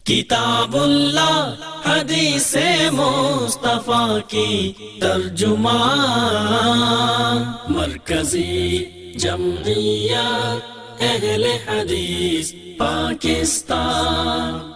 کتاب اللہ حدیث مصطفیٰ کی ترجمان، مرکزی جمعیت اہل حدیث پاکستان۔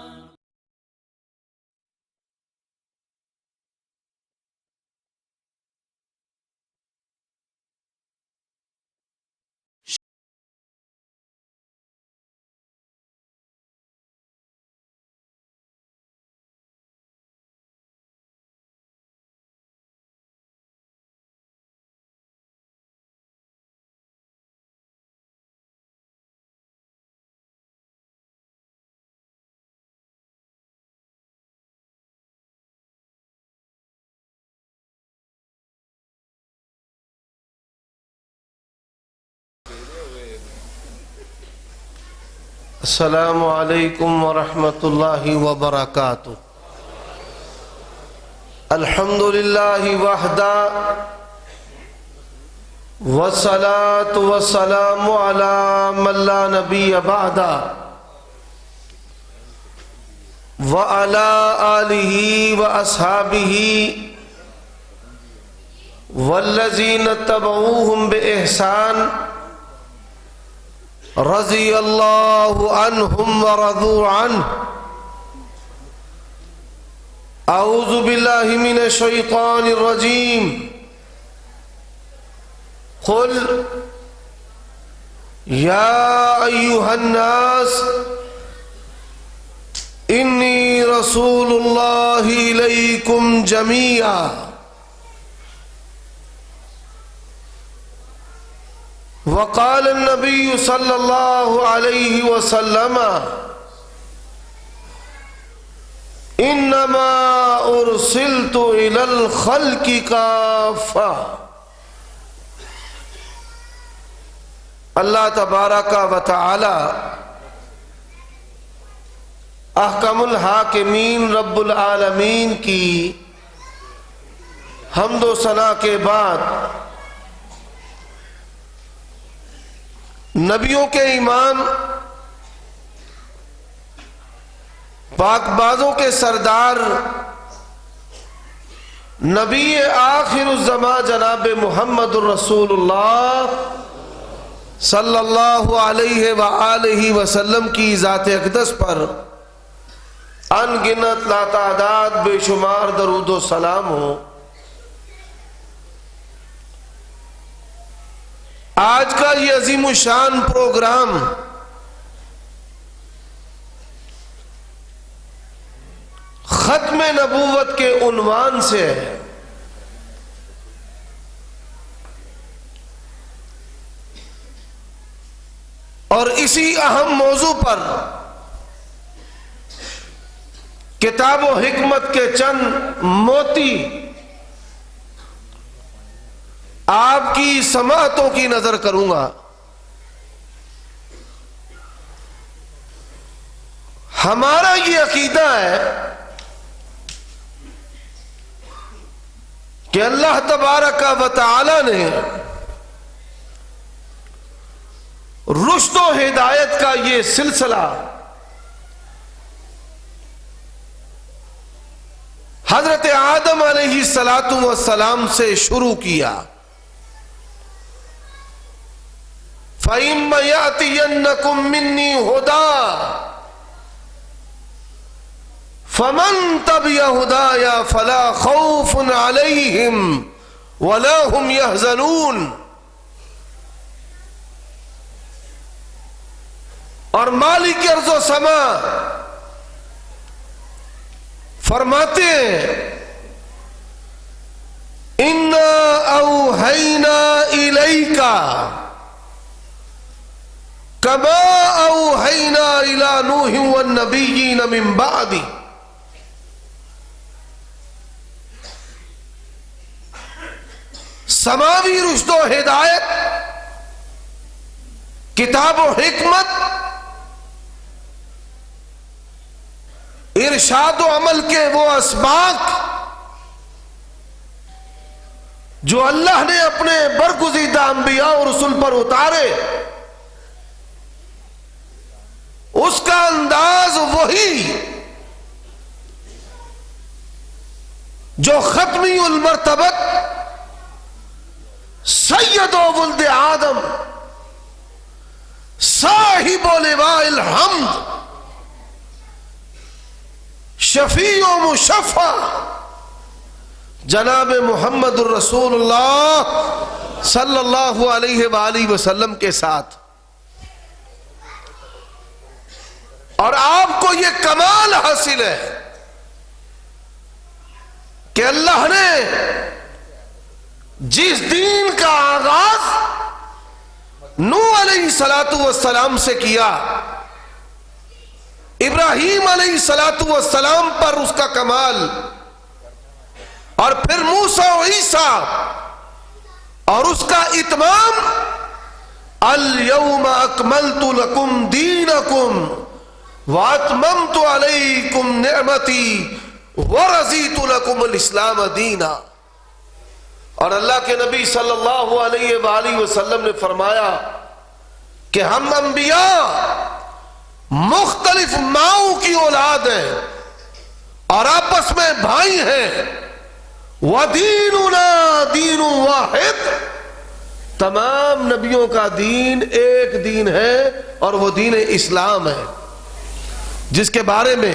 السلام علیکم ورحمۃ اللہ وبرکاتہ۔ الحمد للہ وحدہ والصلاة والسلام علی من لا نبی بعدہ وعلی آلہ واصحابہ والذین اتبعوہم بإحسان رضی اللہ عنہم ورضوا عنہ۔ اعوذ باللہ من الشیطان الرجیم۔ قل یا ایہا الناس انی رسول اللہ الیکم جمیعا۔ وقال النبی صلی اللہ علیہ وسلم انما ارسلت الی الخلق کافہ۔ اللہ تبارک و تعالی احکم الحاکمین رب العالمین کی حمد و ثنا کے بعد نبیوں کے امام، پاک بازوں کے سردار، نبی آخر الزمان جناب محمد الرسول اللہ صلی اللہ علیہ وآلہ وسلم کی ذات اقدس پر ان گنت لاتعداد بے شمار درود و سلام ہو۔ آج کا یہ عظیم الشان پروگرام ختم نبوت کے عنوان سے ہے۔ اور اسی اہم موضوع پر کتاب و حکمت کے چند موتی آپ کی سماعتوں کی نظر کروں گا۔ ہمارا یہ عقیدہ ہے کہ اللہ تبارک و تعالی نے رشد و ہدایت کا یہ سلسلہ حضرت آدم علیہ السلام سے شروع کیا۔ فَإِمَّا يَأْتِيَنَّكُم مِّنِّي هُدًى فَمَن تَبِعَ هُدَايَ فَلَا خَوْفٌ عَلَيْهِمْ وَلَا هُمْ يَحْزَنُونَ۔ اور مالک ارض و سما فرماتے ہیں اِنَّا أَوْحَيْنَا إِلَيْكَ كما اوحینا الی نوح والنبیین من بعد۔ سماوی رشد و ہدایت، کتاب و حکمت، ارشاد و عمل کے وہ اسباق جو اللہ نے اپنے برگزیدہ انبیاء اور رسول پر اتارے، اس کا انداز وہی جو ختمی المرتبت سید و ولد آدم صاحب و لواء الحمد شفیع و مشفع جناب محمد الرسول اللہ صلی اللہ علیہ وآلہ وسلم کے ساتھ. اور آپ کو یہ کمال حاصل ہے کہ اللہ نے جس دین کا آغاز نوح علیہ السلام سے کیا، ابراہیم علیہ السلام پر اس کا کمال، اور پھر موسیٰ و عیسیٰ اور اس کا اتمام، الیوم اکملت لکم دینکم واتممت علیکم نعمتی ورضیت لکم الاسلام دینا. اور اللہ کے نبی صلی اللہ علیہ وآلہ وسلم نے فرمایا کہ ہم انبیاء مختلف ماؤں کی اولاد ہیں اور آپس میں بھائی ہیں. وَدِينُنَا دِينٌ وَاحِدٌ، تمام نبیوں کا دین ایک دین ہے اور وہ دین اسلام ہے، جس کے بارے میں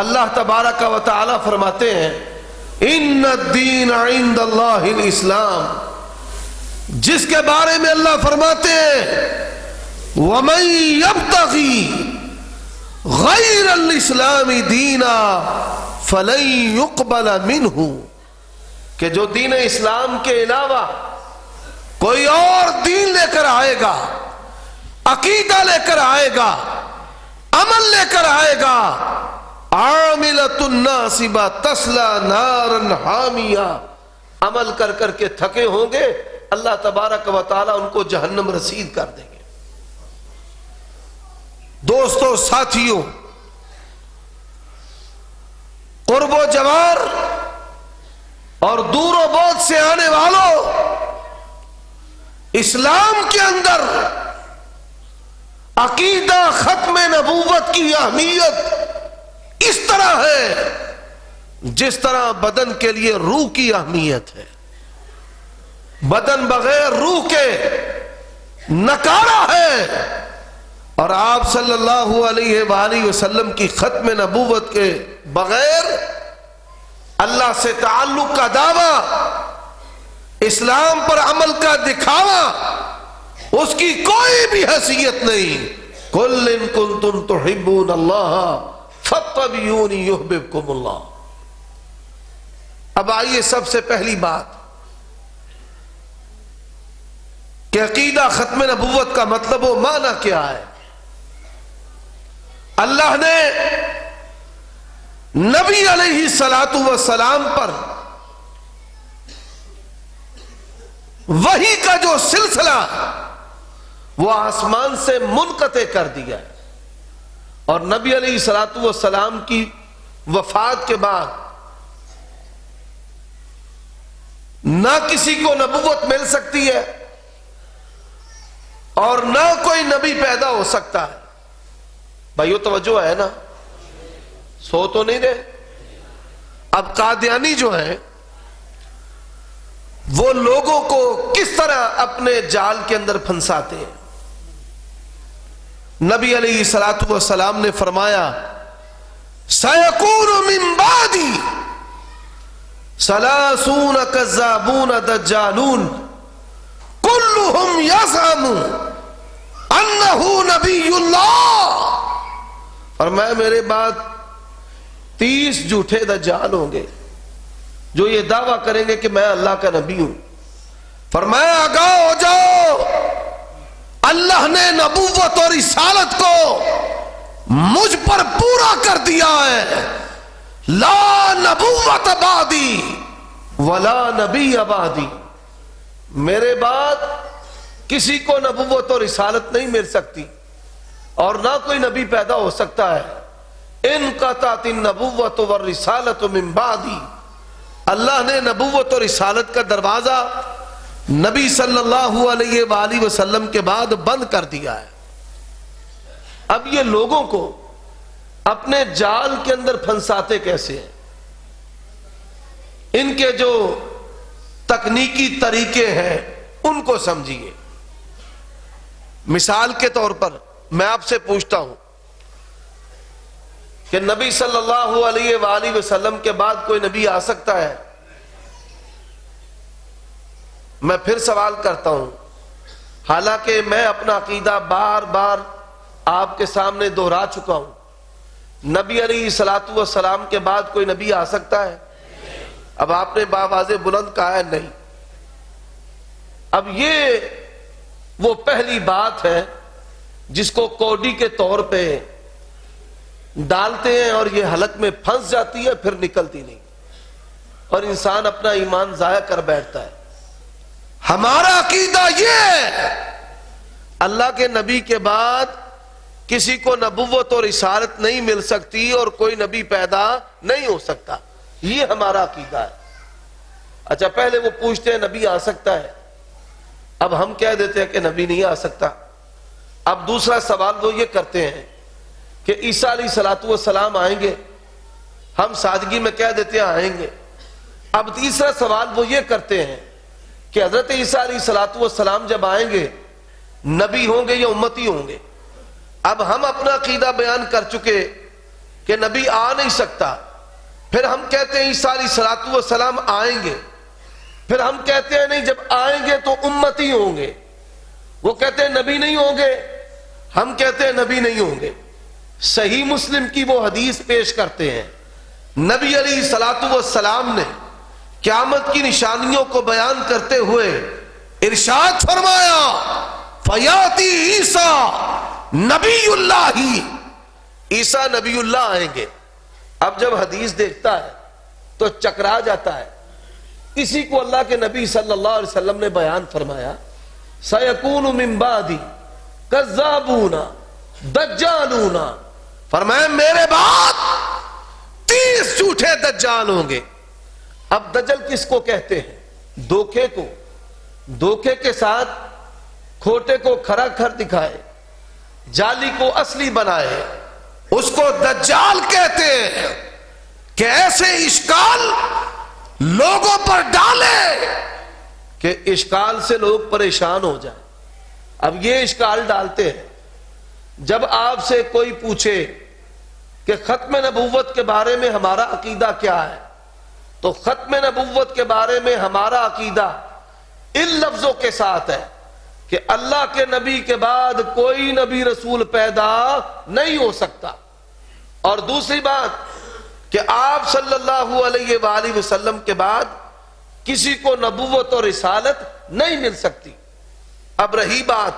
اللہ تبارک و تعالی فرماتے ہیں ان الدین عند اللہ الاسلام، جس کے بارے میں اللہ فرماتے ہیں وَمَن يَبْتَغِي غَيْرَ الْإِسْلَامِ دِينًا فَلَن يُقْبَلَ مِنْهُ، کہ جو دین اسلام کے علاوہ کوئی اور دین لے کر آئے گا، عقیدہ لے کر آئے گا، عمل لے کر آئے گا، عاملۃ ناصبہ تصلی نارا حامیہ، عمل کر کر کے تھکے ہوں گے، اللہ تبارک و تعالیٰ ان کو جہنم رسید کر دیں گے. دوستو، ساتھیوں، قرب و جوار اور دور و بعد سے آنے والوں، اسلام کے اندر عقیدہ ختم نبوت کی اہمیت اس طرح ہے جس طرح بدن کے لیے روح کی اہمیت ہے. بدن بغیر روح کے نکارا ہے، اور آپ صلی اللہ علیہ وآلہ وسلم کی ختم نبوت کے بغیر اللہ سے تعلق کا دعویٰ، اسلام پر عمل کا دکھاوا، اس کی کوئی بھی حیثیت نہیں. قُلْ إِن كُنتُمْ تُحِبُّونَ اللَّهَ فَاتَّبِعُونِي يُحْبِبْكُمُ اللَّهُ. اب آئیے سب سے پہلی بات کہ عقیدہ ختم نبوت کا مطلب و معنی کیا ہے. اللہ نے نبی علیہ السلام پر وحی کا جو سلسلہ وہ آسمان سے منقطع کر دیا ہے، اور نبی علیہ السلام کی وفات کے بعد نہ کسی کو نبوت مل سکتی ہے اور نہ کوئی نبی پیدا ہو سکتا ہے. بھائیو توجہ ہے نا؟ سو تو نہیں رہے. اب قادیانی جو ہے وہ لوگوں کو کس طرح اپنے جال کے اندر پھنساتے ہیں. نبی علیہ السلام نے فرمایا سَيَكُونُ مِن بَعْدِي ثَلَاثُونَ كَذَّابُونَ دَجَّالُونَ كُلُّهُمْ يَزْعَمُ أَنَّهُ نَبِيُّ اللَّهِ. اور میرے بعد 30 جھوٹے دجال ہوں گے جو یہ دعویٰ کریں گے کہ میں اللہ کا نبی ہوں. فرمایا آگاہ ہو جاؤ، اللہ نے نبوت اور رسالت کو مجھ پر پورا کر دیا ہے. لا نبوت بعدی ولا نبی بعدی، میرے بعد کسی کو نبوت اور رسالت نہیں مل سکتی اور نہ کوئی نبی پیدا ہو سکتا ہے. انقطعت النبوۃ والرسالۃ من بعدی، اللہ نے نبوت اور رسالت کا دروازہ نبی صلی اللہ علیہ وآلہ وسلم کے بعد بند کر دیا ہے. اب یہ لوگوں کو اپنے جال کے اندر پھنساتے کیسے ہیں؟ ان کے جو تکنیکی طریقے ہیں ان کو سمجھیے. مثال کے طور پر میں آپ سے پوچھتا ہوں کہ نبی صلی اللہ علیہ وآلہ وسلم کے بعد کوئی نبی آ سکتا ہے؟ میں پھر سوال کرتا ہوں، حالانکہ میں اپنا عقیدہ بار بار آپ کے سامنے دہرا چکا ہوں. نبی علیہ الصلوۃ والسلام کے بعد کوئی نبی آ سکتا ہے؟ اب آپ نے بآواز بلند کہا ہے نہیں. اب یہ وہ پہلی بات ہے جس کو کوڈی کے طور پہ ڈالتے ہیں اور یہ حلق میں پھنس جاتی ہے، پھر نکلتی نہیں اور انسان اپنا ایمان ضائع کر بیٹھتا ہے. ہمارا عقیدہ یہ ہے اللہ کے نبی کے بعد کسی کو نبوت اور رسالت نہیں مل سکتی اور کوئی نبی پیدا نہیں ہو سکتا. یہ ہمارا عقیدہ ہے. اچھا، پہلے وہ پوچھتے ہیں نبی آ سکتا ہے، اب ہم کہہ دیتے ہیں کہ نبی نہیں آ سکتا. اب دوسرا سوال وہ یہ کرتے ہیں کہ عیسیٰ علیہ الصلوۃ والسلام آئیں گے، ہم سادگی میں کہہ دیتے ہیں آئیں گے. اب تیسرا سوال وہ یہ کرتے ہیں کہ حضرت عیسیٰ علیہ الصلوۃ والسلام جب آئیں گے نبی ہوں گے یا امتی ہوں گے؟ اب ہم اپنا عقیدہ بیان کر چکے کہ نبی آ نہیں سکتا، پھر ہم کہتے ہیں عیسیٰ علیہ الصلوۃ والسلام آئیں گے، پھر ہم کہتے ہیں نہیں جب آئیں گے تو امتی ہوں گے. وہ کہتے ہیں نبی نہیں ہوں گے، ہم کہتے ہیں نبی نہیں ہوں گے. صحیح مسلم کی وہ حدیث پیش کرتے ہیں، نبی علیہ الصلوۃ والسلام نے قیامت کی نشانیوں کو بیان کرتے ہوئے ارشاد فرمایا فیاتی عیسیٰ نبی اللہ، عیسیٰ نبی اللہ آئیں گے. اب جب حدیث دیکھتا ہے تو چکرا جاتا ہے. اسی کو اللہ کے نبی صلی اللہ علیہ وسلم نے بیان فرمایا سَيَكُونُ مِن بَعْدِ كَذَّابُونَ دَجَّالُونَ، فرمایا میرے بعد 30 جھوٹے دجال ہوں گے. اب دجل کس کو کہتے ہیں؟ دھوکے کو، دھوکے کے ساتھ کھوٹے کو کھرا کر دکھائے، جعلی کو اصلی بنائے، اس کو دجال کہتے ہیں. کہ ایسے اشکال لوگوں پر ڈالے کہ اشکال سے لوگ پریشان ہو جائیں. اب یہ اشکال ڈالتے ہیں جب آپ سے کوئی پوچھے کہ ختم نبوت کے بارے میں ہمارا عقیدہ کیا ہے، تو ختم نبوت کے بارے میں ہمارا عقیدہ ان لفظوں کے ساتھ ہے کہ اللہ کے نبی کے بعد کوئی نبی رسول پیدا نہیں ہو سکتا. اور دوسری بات کہ آپ صلی اللہ علیہ وآلہ وسلم کے بعد کسی کو نبوت اور رسالت نہیں مل سکتی. اب رہی بات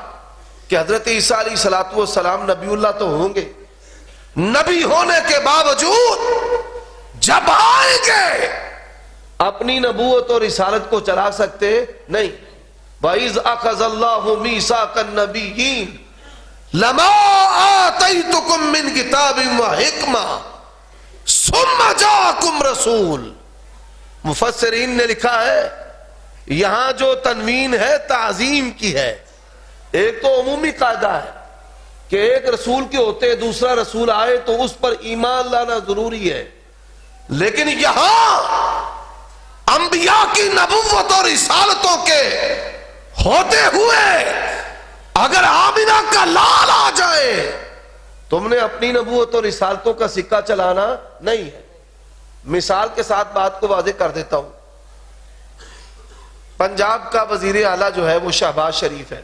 کہ حضرت عیسیٰ علیہ الصلوۃ والسلام نبی اللہ تو ہوں گے، نبی ہونے کے باوجود جب آئیں گے اپنی نبوت اور رسالت کو چلا سکتے نہیں. وَإِذْ أَخَذَ اللَّهُ مِيثَاقَ النَّبِيِّينَ لَمَا آتَيْتُكُم مِّن كِتَابٍ وَحِكْمَةٍ ثُمَّ جَاءَكُمْ رَسُولٌ. مفسرین نے لکھا ہے یہاں جو تنوین ہے تعظیم کی ہے. ایک تو عمومی قاعدہ ہے کہ ایک رسول کے ہوتے دوسرا رسول آئے تو اس پر ایمان لانا ضروری ہے، لیکن یہاں انبیاء کی نبوت اور رسالتوں کے ہوتے ہوئے اگر آمنہ کا لال آ جائے تم نے اپنی نبوت اور رسالتوں کا سکہ چلانا نہیں ہے. مثال کے ساتھ بات کو واضح کر دیتا ہوں. پنجاب کا وزیر اعلیٰ جو ہے وہ شہباز شریف ہے.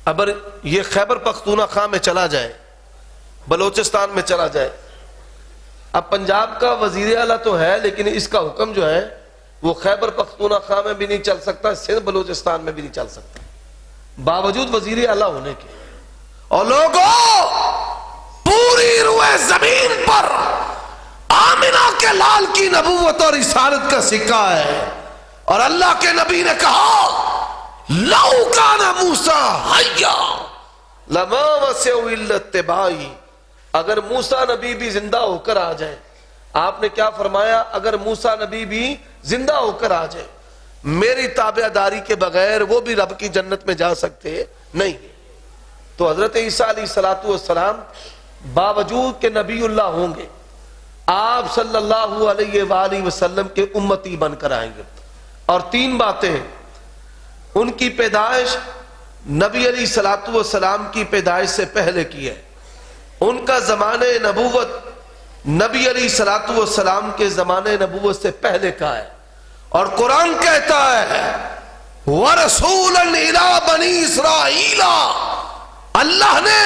اگر یہ خیبر پختونخوا میں چلا جائے، بلوچستان میں چلا جائے، اب پنجاب کا وزیر اعلیٰ تو ہے لیکن اس کا حکم جو ہے وہ خیبر پختونخوا میں بھی نہیں چل سکتا، سندھ بلوچستان میں بھی نہیں چل سکتا باوجود وزیر اعلیٰ ہونے کے. اور لوگوں پوری روئے زمین پر آمنہ کے لال کی نبوت اور رسالت کا سکہ ہے. اور اللہ کے نبی نے کہا لَوْ كَانَ مُوسَىٰ حَيًّا لَمَا وَسِعُهُ إِلَّا اتِّبَاعِي. اگر موسیٰ نبی بھی زندہ ہو کر آ جائے، آپ نے کیا فرمایا؟ اگر موسیٰ نبی بھی زندہ ہو کر آ جائے میری تابع داری کے بغیر وہ بھی رب کی جنت میں جا سکتے نہیں. تو حضرت عیسیٰ علیہ الصلوۃ والسلام باوجود کہ نبی اللہ ہوں گے آپ صلی اللہ علیہ وآلہ وسلم کے امتی بن کر آئیں گے. اور 3 باتیں ہیں. ان کی پیدائش نبی علیہ الصلوۃ والسلام کی پیدائش سے پہلے کی ہے. ان کا زمانہ نبوت نبی علیہ الصلوۃ والسلام کے زمانہ نبوت سے پہلے کا ہے. اور قرآن کہتا ہے وَرَسُولًا إِلَىٰ بَنِي إِسْرَائِيلَ، اللہ نے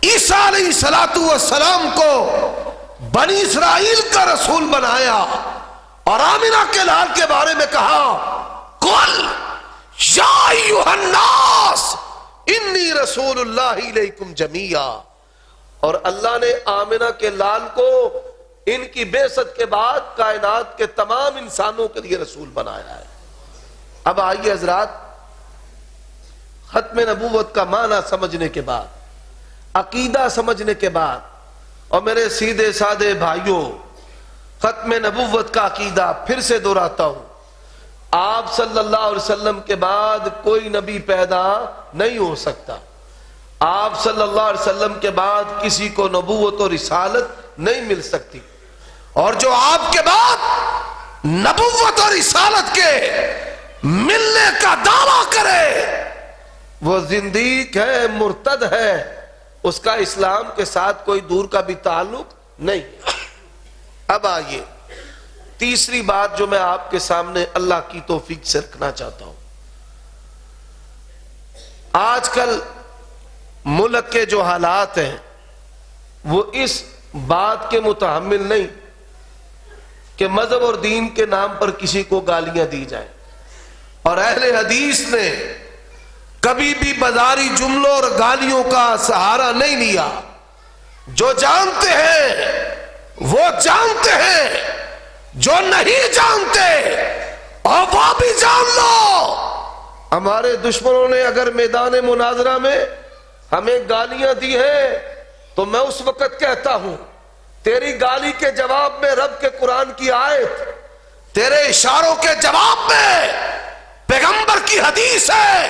عیسیٰ علیہ الصلوۃ والسلام کو بنی اسرائیل کا رسول بنایا. اور آمنہ کے لال کے بارے میں کہا قُلْ یا ایھا الناس انی رسول اللہ الیکم جمیعا. اور اللہ نے آمنہ کے لال کو ان کی بعثت کے بعد کائنات کے تمام انسانوں کے لیے رسول بنایا ہے. اب آئیے حضرات، ختم نبوت کا معنی سمجھنے کے بعد، عقیدہ سمجھنے کے بعد، اور میرے سیدھے سادے بھائیوں، ختم نبوت کا عقیدہ پھر سے دہراتا ہوں. آپ صلی اللہ علیہ وسلم کے بعد کوئی نبی پیدا نہیں ہو سکتا. آپ صلی اللہ علیہ وسلم کے بعد کسی کو نبوت اور رسالت نہیں مل سکتی. اور جو آپ کے بعد نبوت اور رسالت کے ملنے کا دعویٰ کرے وہ زندیق ہے، مرتد ہے، اس کا اسلام کے ساتھ کوئی دور کا بھی تعلق نہیں. اب آئیے تیسری بات جو میں آپ کے سامنے اللہ کی توفیق سے رکھنا چاہتا ہوں. آج کل ملک کے جو حالات ہیں وہ اس بات کے متحمل نہیں کہ مذہب اور دین کے نام پر کسی کو گالیاں دی جائیں. اور اہل حدیث نے کبھی بھی بازاری جملوں اور گالیوں کا سہارا نہیں لیا. جو جانتے ہیں وہ جانتے ہیں، جو نہیں جانتے اور وہ بھی جان لو. ہمارے دشمنوں نے اگر میدان مناظرہ میں ہمیں گالیاں دی ہیں تو میں اس وقت کہتا ہوں تیری گالی کے جواب میں رب کے قرآن کی آیت، تیرے اشاروں کے جواب میں پیغمبر کی حدیث ہے،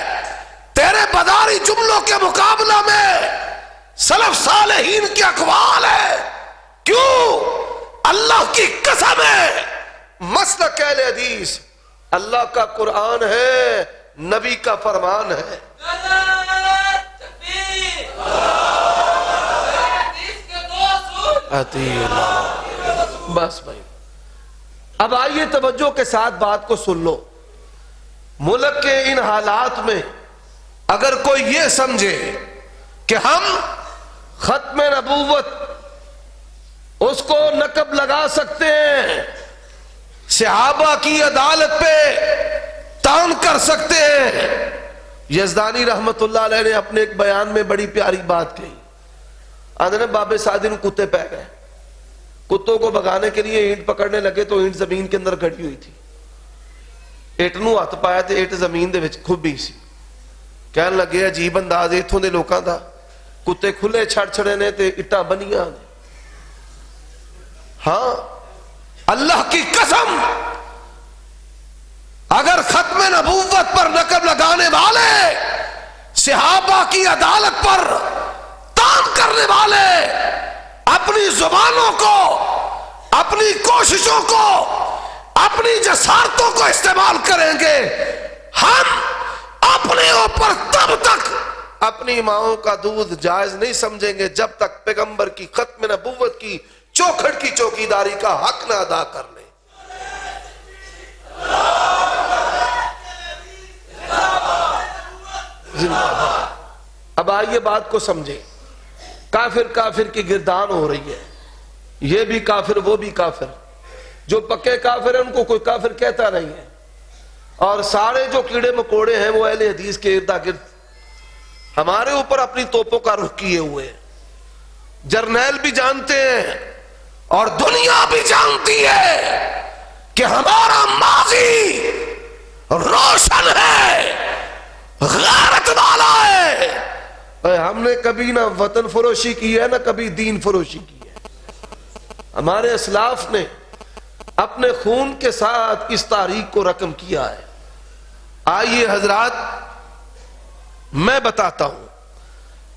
تیرے بداری جملوں کے مقابلہ میں سلف صالحین کی اقوال ہے. کیوں؟ اللہ کی قسم ہے مسلک اہل حدیث اللہ کا قرآن ہے، نبی کا فرمان ہے. بس بھائی اب آئیے توجہ کے ساتھ بات کو سن لو. ملک کے ان حالات میں اگر کوئی یہ سمجھے کہ ہم ختم نبوت اس کو نقب لگا سکتے ہیں، صحابہ کی عدالت پہ تان کر سکتے ہیں. یزدانی رحمت اللہ علیہ نے اپنے ایک بیان میں بڑی پیاری بات کہی. آدھنے بابے سادن کتے پہ گئے، کتوں کو بھگانے کے لیے اینٹ پکڑنے لگے تو اینٹ زمین کے اندر گڑی ہوئی تھی. اینٹ نو ہاتھ پایا تو اینٹ زمین دے وچ کھبی سی. کہنے لگے عجیب انداز اتھوں دے لوکاں دا، کتے کھلے چھڑ چھڑے نے تے اٹا بنیاں نے. ہاں اللہ کی قسم اگر ختم نبوت پر نقب لگانے والے، صحابہ کی عدالت پر تان کرنے والے اپنی زبانوں کو، اپنی کوششوں کو، اپنی جسارتوں کو استعمال کریں گے، ہم اپنے اوپر تب تک اپنی ماؤں کا دودھ جائز نہیں سمجھیں گے جب تک پیغمبر کی ختم نبوت کی چوکھٹ کی چوکیداری کا حق نہ ادا کر لیں. اب آئیے بات کو سمجھیں. کافر کافر کی گردان ہو رہی ہے، یہ بھی کافر وہ بھی کافر. جو پکے کافر ہیں ان کو کوئی کافر کہتا نہیں ہے، اور سارے جو کیڑے مکوڑے ہیں وہ اہل حدیث کے ارد گرد ہمارے اوپر اپنی توپوں کا رخ کیے ہوئے ہیں. جرنیل بھی جانتے ہیں اور دنیا بھی جانتی ہے کہ ہمارا ماضی روشن ہے، غیرت والا ہے. ہم نے کبھی نہ وطن فروشی کی ہے نہ کبھی دین فروشی کی ہے. ہمارے اسلاف نے اپنے خون کے ساتھ اس تاریخ کو رقم کیا ہے. آئیے حضرات میں بتاتا ہوں.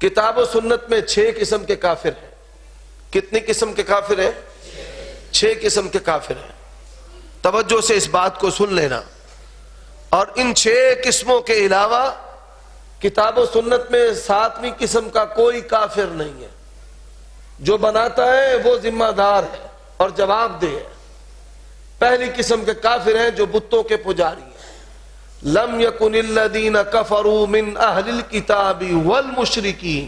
کتاب و سنت میں 6 قسم کے کافر ہیں. کتنی قسم کے کافر ہیں؟ 6 قسم کے کافر ہیں. توجہ سے اس بات کو سن لینا. اور ان 6 قسموں کے علاوہ کتاب و سنت میں 7ویں قسم کا کوئی کافر نہیں ہے. جو بناتا ہے وہ ذمہ دار ہے اور جواب دہ ہے. پہلی قسم کے کافر ہیں جو بتوں کے پجاری ہیں. لم یکن الذین کفروا من اہل الکتاب والمشرکین،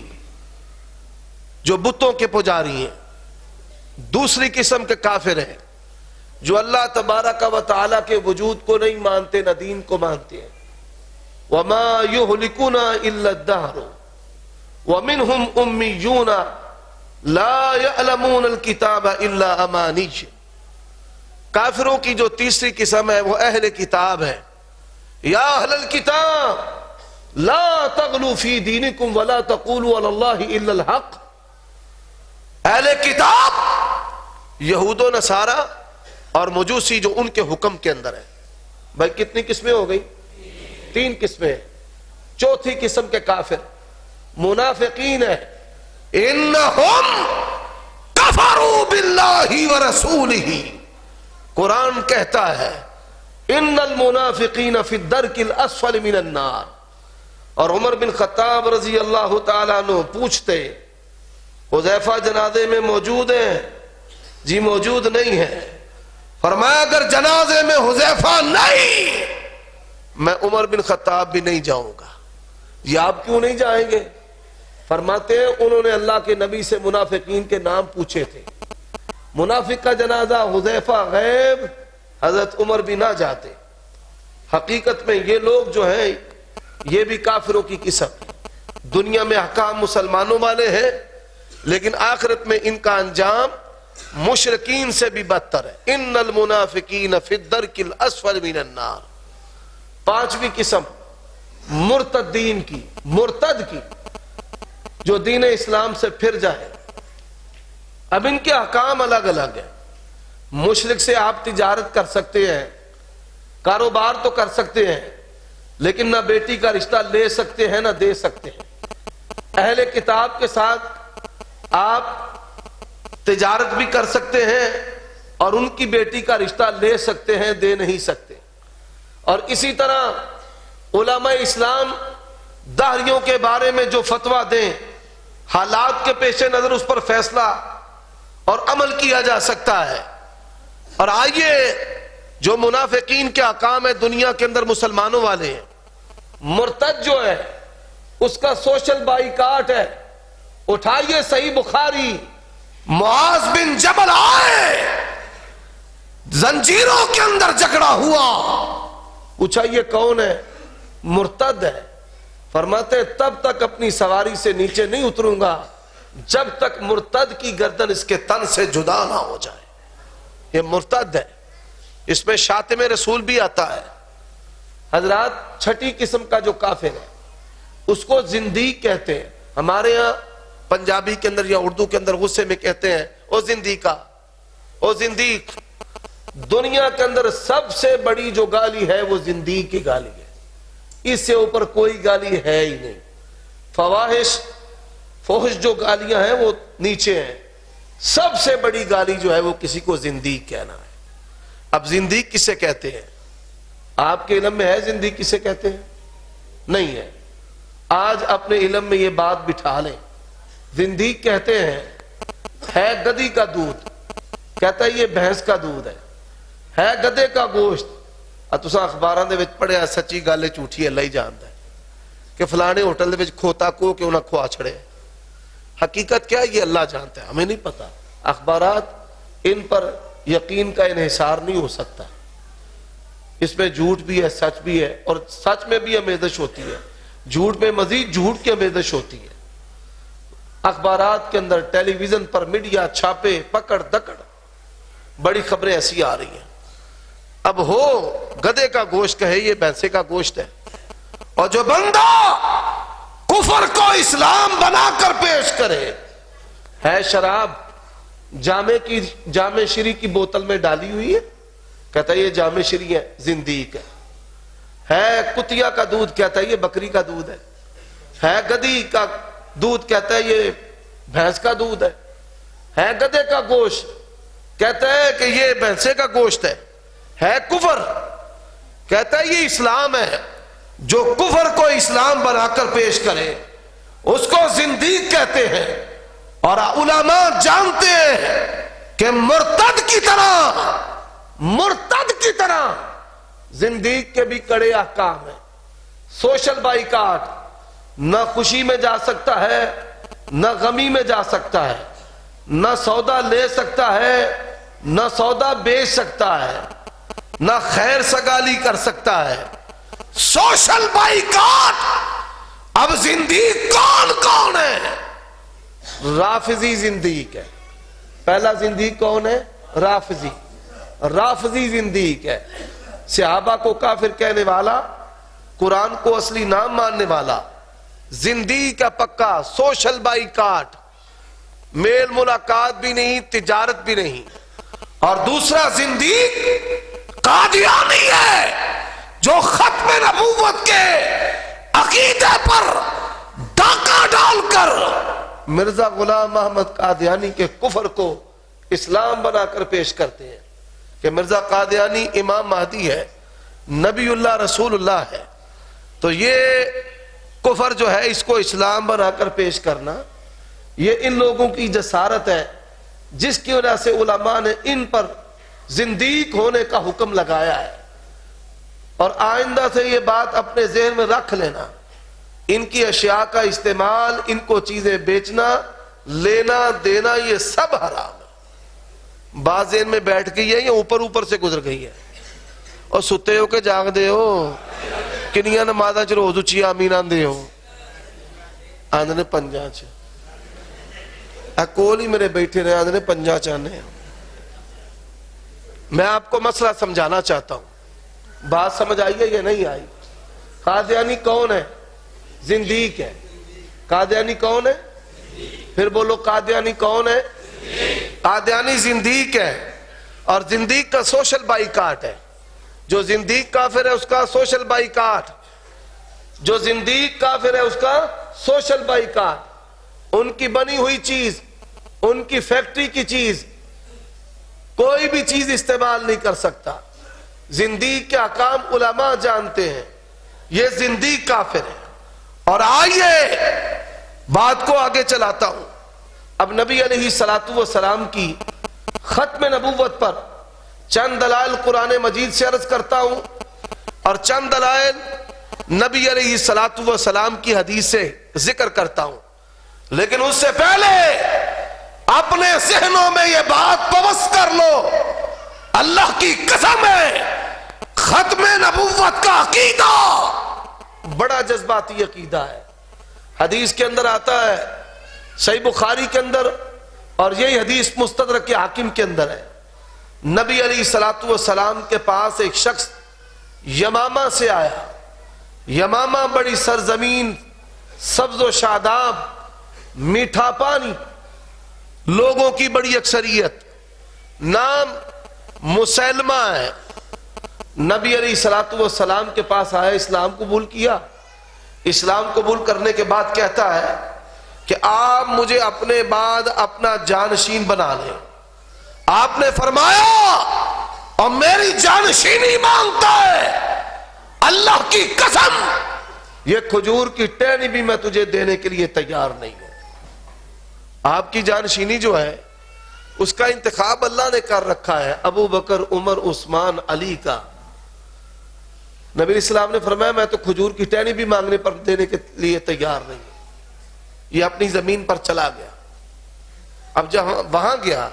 جو بتوں کے پجاری ہیں. دوسری قسم کے کافر ہیں جو اللہ تبارک و تعالی کے وجود کو نہیں مانتے نہ دین کو مانتے ہیں. وما یہلکنا الا الدہر ومنہم امیون لا یعلمون الکتاب الا امانی. کافروں کی جو تیسری قسم ہے وہ اہل کتاب ہے. یا اہل الکتاب لا تغلوا فی دینکم ولا تقولوا علی اللہ الا الحق. اہل کتاب یہود و نصارہ اور مجوسی جو ان کے حکم کے اندر ہے. بھائی کتنی قسمیں ہو گئی؟ 3 قسمیں. چوتھی قسم کے کافر منافقین ہیں. انہم کفروا باللہ ورسولہ. قرآن کہتا ہے ان المنافقین فی الدرک الاسفل من النار. اور عمر بن خطاب رضی اللہ تعالیٰ عنہ پوچھتے حذیفہ جنازے میں موجود ہیں؟ جی موجود نہیں ہے. فرمایا اگر جنازے میں حذیفہ نہیں میں عمر بن خطاب بھی نہیں جاؤں گا. یہ آپ کیوں نہیں جائیں گے؟ فرماتے ہیں انہوں نے اللہ کے نبی سے منافقین کے نام پوچھے تھے. منافق کا جنازہ حذیفہ غیب، حضرت عمر بھی نہ جاتے. حقیقت میں یہ لوگ جو ہیں یہ بھی کافروں کی قسم. دنیا میں احکام مسلمانوں والے ہیں لیکن آخرت میں ان کا انجام مشرکین سے بھی بدتر ہے. ان المنافقین فی الدرک الاسفل من النار. 5ویں قسم مرتدین کی، مرتد کی، جو دین اسلام سے پھر جائے. اب ان کے احکام الگ الگ ہیں. مشرک سے آپ تجارت کر سکتے ہیں، کاروبار تو کر سکتے ہیں، لیکن نہ بیٹی کا رشتہ لے سکتے ہیں نہ دے سکتے ہیں. اہل کتاب کے ساتھ آپ تجارت بھی کر سکتے ہیں اور ان کی بیٹی کا رشتہ لے سکتے ہیں، دے نہیں سکتے. اور اسی طرح علماء اسلام دہریوں کے بارے میں جو فتویٰ دیں حالات کے پیش نظر اس پر فیصلہ اور عمل کیا جا سکتا ہے. اور آئیے جو منافقین کے احکام ہے دنیا کے اندر مسلمانوں والے ہیں. مرتد جو ہے اس کا سوشل بائیکاٹ ہے. اٹھائیے صحیح بخاری، معاذ بن جبل آئے زنجیروں کے اندر جکڑا ہوا. پوچھا یہ کون ہے؟ مرتد ہے. فرماتے تب تک اپنی سواری سے نیچے نہیں اتروں گا جب تک مرتد کی گردن اس کے تن سے جدا نہ ہو جائے. یہ مرتد ہے. اس میں شاتم رسول بھی آتا ہے. حضرات 6ٹھی قسم کا جو کافر ہے اس کو زندیق کہتے ہیں. ہمارے ہاں پنجابی کے اندر یا اردو کے اندر غصے میں کہتے ہیں او زندیقہ، او زندیق. دنیا کے اندر سب سے بڑی جو گالی ہے وہ زندیق کی گالی ہے. اس سے اوپر کوئی گالی ہے ہی نہیں. فحش جو گالیاں ہیں وہ نیچے ہیں. سب سے بڑی گالی جو ہے وہ کسی کو زندیق کہنا ہے. اب زندیق کسے کہتے ہیں؟ آپ کے علم میں ہے زندیق کسے کہتے ہیں؟ نہیں ہے. آج اپنے علم میں یہ بات بٹھا لیں. زندیق کہتے ہیں ہے گدی کا دودھ، کہتا ہے یہ بھینس کا دودھ ہے گدے کا گوشت. تساں اخباراں دے وچ پڑھیا سچی گل ہے جھوٹھی اللہ ہی جاندا ہے کہ فلانے ہوٹل دے وچ کھوتا کو کہ انہاں کھوا چھڑے. حقیقت کیا ہے یہ اللہ جانتا ہے، ہمیں نہیں پتا. اخبارات ان پر یقین کا انحصار نہیں ہو سکتا. اس میں جھوٹ بھی ہے سچ بھی ہے، اور سچ میں بھی آمیزش ہوتی ہے، جھوٹ میں مزید جھوٹ کی آمیزش ہوتی ہے. اخبارات کے اندر، ٹیلی ویژن پر، میڈیا، چھاپے، پکڑ دکڑ، بڑی خبریں ایسی آ رہی ہیں. اب ہو گدے کا گوشت کہے یہ بھینسے کا گوشت ہے. اور جو بندہ کفر کو اسلام بنا کر پیش کرے، ہے شراب جامع شری کی بوتل میں ڈالی ہوئی ہے، کہتا ہے یہ جامع شری ہے، زندیق ہے. کتیا کا دودھ، کہتا ہے یہ بکری کا دودھ ہے. گدی کا دودھ، کہتا ہے یہ بھینس کا دودھ ہے. گدے کا گوشت، کہتا ہے کہ یہ بھینسے کا گوشت ہے کفر. کہتا ہے یہ اسلام ہے. جو کفر کو اسلام بنا کر پیش کرے اس کو زندیق کہتے ہیں. اور علماء جانتے ہیں کہ مرتد کی طرح زندیق کے بھی کڑے احکام ہیں. سوشل بائیکاٹ، نہ خوشی میں جا سکتا ہے نہ غمی میں جا سکتا ہے، نہ سودا لے سکتا ہے نہ سودا بیچ سکتا ہے، نہ خیر سگالی کر سکتا ہے. Social boycott. اب زندیق کون ہے؟ رافضی زندیق ہے. پہلا زندیق کون ہے؟ رافضی زندیق ہے. صحابہ کو کافر کہنے والا، قرآن کو اصلی نام ماننے والا، زندیق کا پکا. سوشل بائیکاٹ، میل ملاقات بھی نہیں، تجارت بھی نہیں. اور دوسرا زندیق قادیانی ہے، جو ختم نبوت کے عقیدے پر ڈاکہ ڈال کر مرزا غلام محمد قادیانی کے کفر کو اسلام بنا کر پیش کرتے ہیں کہ مرزا قادیانی امام مہدی ہے، نبی اللہ رسول اللہ ہے. تو یہ کفر جو ہے اس کو اسلام بنا کر پیش کرنا، یہ ان لوگوں کی جسارت ہے جس کی وجہ سے علماء نے ان پر زندیق ہونے کا حکم لگایا ہے. اور آئندہ سے یہ بات اپنے ذہن میں رکھ لینا، ان کی اشیاء کا استعمال، ان کو چیزیں بیچنا، لینا دینا، یہ سب حرام ہے. بعض ذہن میں بیٹھ گئی ہے یا اوپر سے گزر گئی ہے. اور ستے ہو کے جاگ دے ہو، کنیاں نمازاں چ روز اچھی آمین آندے ہو. آندے نے پنجاں چ کول ہی میرے بیٹھے رہے، آندے نے پنجاں چاہنے ہیں. میں آپ کو مسئلہ سمجھانا چاہتا ہوں، بات سمجھ آئی ہے یا نہیں آئی؟ قادیانی کون ہے؟ زندیق ہے. قادیانی کون ہے؟ پھر بولو، قادیانی کون ہے؟ قادیانی زندیق ہے. اور زندیق کا سوشل بائیکاٹ ہے. جو زندیق کافر ہے اس کا سوشل بائیکاٹ، جو زندیق کافر ہے اس کا سوشل بائیکاٹ. ان کی بنی ہوئی چیز، ان کی فیکٹری کی چیز، کوئی بھی چیز استعمال نہیں کر سکتا. زندیق کے احکام علماء جانتے ہیں. یہ زندیق کافر ہے. اور آئیے بات کو آگے چلاتا ہوں. اب نبی علیہ الصلوۃ والسلام کی ختم نبوت پر چند دلائل قرآن مجید سے عرض کرتا ہوں اور چند دلائل نبی علیہ الصلوۃ والسلام کی حدیث سے ذکر کرتا ہوں. لیکن اس سے پہلے اپنے ذہنوں میں یہ بات پوست کر لو، اللہ کی قسم ہے ختم نبوت کا عقیدہ بڑا جذباتی عقیدہ ہے. حدیث کے اندر آتا ہے، صحیح بخاری کے اندر، اور یہی حدیث مستدرک حاکم کے اندر ہے. نبی علیہ الصلوۃ والسلام کے پاس ایک شخص یمامہ سے آیا. یمامہ بڑی سرزمین، سبز و شاداب، میٹھا پانی، لوگوں کی بڑی اکثریت. نام مسلمہ ہے. نبی علیہ الصلوۃ والسلام کے پاس آیا، اسلام قبول کیا. اسلام قبول کرنے کے بعد کہتا ہے کہ آپ مجھے اپنے بعد اپنا جانشین بنا لیں. آپ نے فرمایا، اور میری جانشینی مانگتا ہے، اللہ کی قسم یہ کھجور کی ٹہنی بھی میں تجھے دینے کے لیے تیار نہیں ہوں. آپ کی جانشینی جو ہے اس کا انتخاب اللہ نے کر رکھا ہے، ابو بکر، عمر، عثمان، علی کا. نبی اسلام نے فرمایا میں تو کھجور کی ٹہنی بھی مانگنے پر دینے کے لیے تیار نہیں ہوں. یہ اپنی زمین پر چلا گیا. اب جہاں وہاں گیا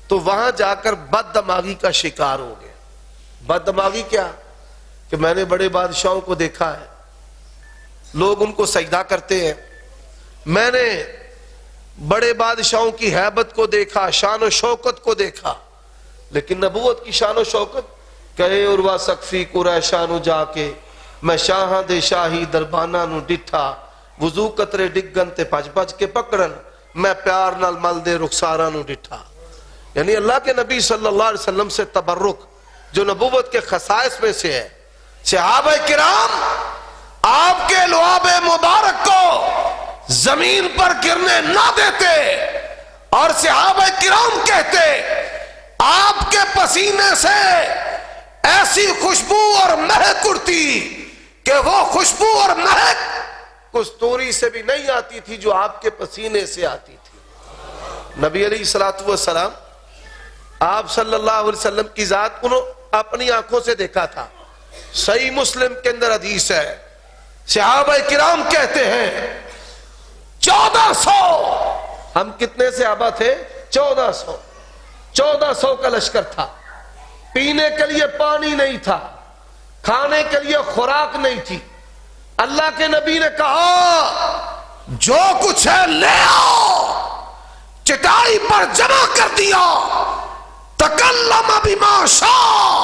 تو وہاں جا کر بد دماغی کا شکار ہو گیا. بد دماغی کیا؟ کہ میں نے بڑے بادشاہوں کو دیکھا ہے، لوگ ان کو سجدہ کرتے ہیں. میں نے بڑے بادشاہوں کی ہیبت کو دیکھا، شان و شوکت کو دیکھا، لیکن نبوت کی شان و شوکت کہے عروا سقفی قریشانو جا کے میں شاہاں دے شاہی دربانہ نو ڈٹھا، وضو قطرے ڈگن تے پج پج کے پکڑن، میں پیار نال مل دے رخساراں نو ڈٹھا. یعنی اللہ کے نبی صلی اللہ علیہ وسلم سے تبرک جو نبوت کے خصائص میں سے ہے. صحابہ کرام آپ کے لعاب مبارک کو زمین پر گرنے نہ دیتے، اور صحابہ کرام کہتے پسینے سے ایسی خوشبو اور مہک اڑتی کہ وہ خوشبو اور مہک کستوری سے بھی نہیں آتی تھی جو آپ کے پسینے سے آتی تھی۔ نبی علیہ السلام آپ صلی اللہ علیہ وسلم کی ذات انہوں اپنی آنکھوں سے دیکھا تھا۔ صحیح مسلم کے اندر حدیث ہے، صحابہ کرام کہتے ہیں 1400، ہم کتنے صحابہ تھے؟ 1400 کا لشکر تھا، پینے کے لیے پانی نہیں تھا، کھانے کے لیے خوراک نہیں تھی۔ اللہ کے نبی نے کہا جو کچھ ہے لے آؤ، چٹائی پر جمع کر دیا، تکلم بما شاء